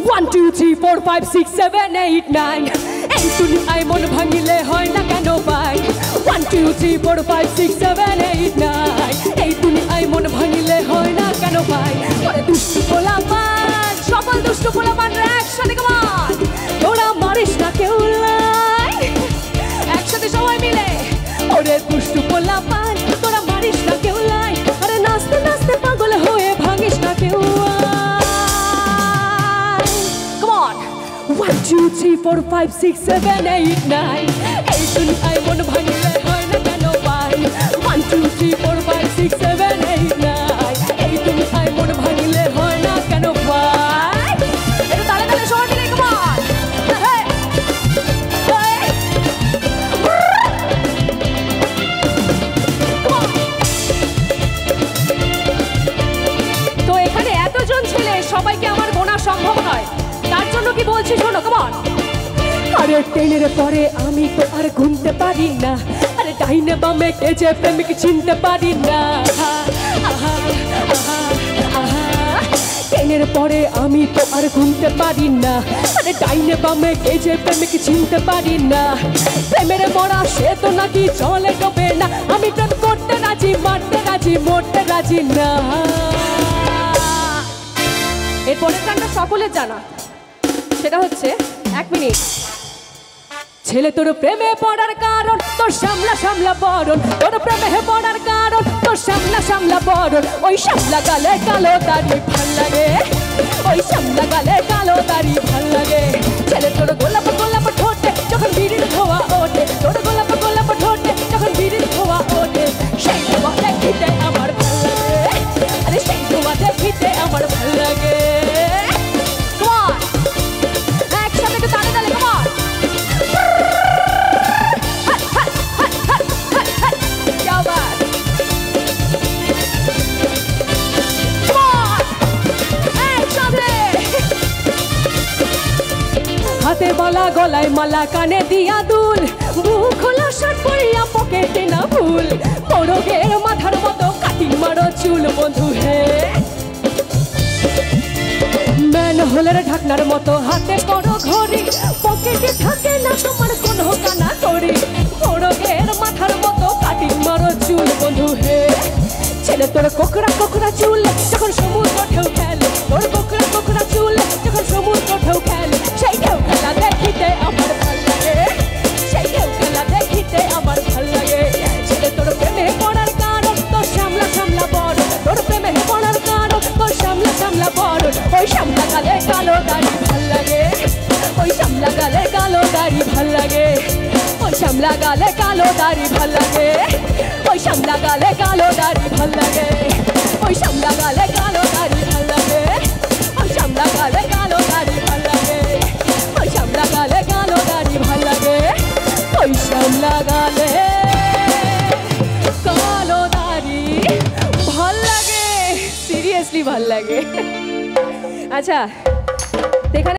1 2 3 4 5 6 7 8 9 এই তুমি আই মন ভাঙিলে হয় না কেন পাই 1 2 3 4 5 6 7 8 9 এই তুমি আই মন ভাঙিলে হয় না কেন পাই ওরে দুষ্টু পোলাপান সকল দুষ্টু পোলাপান একসাথে কামান তোরা মারিস না কেউ লাই একসাথে সবাই মিলে ওরে দুষ্টু পোলাপান তোরা মারিস না কেউ লাই আরে নাচতে নাচতে পাগল হয়ে ভাঙিস না কেউ 1 2 3 4 5 6 7 8 9 এই তুমি আই মন ভাঙিলে হয় না কেন পাই 1 2 3 4 5 6 7 8 9 এই তুমি আই মন ভাঙিলে হয় না কেন পাই এটা তালে তালে সবাই মিলে কামান তো এখানে এতজন ছেলে সবাইকে আমার গোনা সম্ভব নয় তার জন্য কি বলছি শোনো কামান আরে টেনের পরে আমি তো আর ঘুমতে পারি না আরে ডাইনে বামে কে যে প্রেমিক চিনতে পারি না টেনের পরে আমি তো আর ঘুমতে পারি না আরে ডাইনে বামে কে যে প্রেমিক চিনতে পারি না প্রেমের মরা সে তো নাকি চলে ডোবে না আমি প্রেম করতে রাজি মারতে রাজি মরতে রাজি না এরপরের গানটা সকলের জানা সেটা হচ্ছে 1 মিনিট ছেলে তোর প্রেমে পড়ার কারণ তোর সামলা সামলা বরণ তোর প্রেমে পড়ার কারণ তোর সামলা সামলা বরণ ওই সামলা গালে কালো দাড়ি ভাল লাগে ওই সামলা গালে কালো দাড়ি ভাল লাগে ছেলে তোর গোলাপ গোলাপ ঠোঁটে যখন বিড়ির ধোয়া ওঠে তোর গোলাপ গোলাপ ঠোঁটে যখন বিড়ির ধোয়া ওঠে সেই ধোয়া দেখিতে আমার ভাল লাগে আরে সেই ধোয়া দেখিতে আমার ভাল লাগে হাতে বালা গলায় মালা কানে দিয়া দুল মুখ খোলা শার্ট পরিয়া পকেটে না ভুল মোরগের মাথার মতো কাটিং মারো চুল বন্ধু হে ম্যান হোলের ঢাকনার মতো হাতে করো ঘড়ি পকেটে থাকে না তোমার কোনো কানা করি মোরগের মাথার মতো কাটিং মারো চুল বন্ধু হে ছেলে তোর কোকড়া কোকড়া চুল যখন সমুদ্র ঢেউ খেলে তোর কোকড়া কোকড়া চুল যখন সমুদ্র ঢেউ খেলে সেই ঢেউ খেলা দেখিতে আমার ভাল লাগে সেই ঢেউ খেলা দেখিতে আমার ভাল লাগে ছেলে তোর প্রেমে পড়ার কারণ তোর সামলা সামলা বড় তোর প্রেমে পড়ার কারণ তোর সামলা সামলা বড় ওই সামলা গালে কালো দাড়ি ভাল লাগে ওই সামলা গালে কালো দাড়ি ভাল লাগে ওই সামলা গালে কালো দাড়ি ভাল লাগে ওই সামলা গালে কালো দাড়ি ভাল লাগে ওই সামলা গালে কালো দাড়ি ভাল লাগে ওই সামলা গালে কালো দাড়ি ভাল লাগে ওই সামলা গালে কালো দাড়ি ভাল লাগে ওই সামলা গালে কালো দাড়ি ভাল লাগে সিরিয়াসলি ভাল লাগে আচ্ছা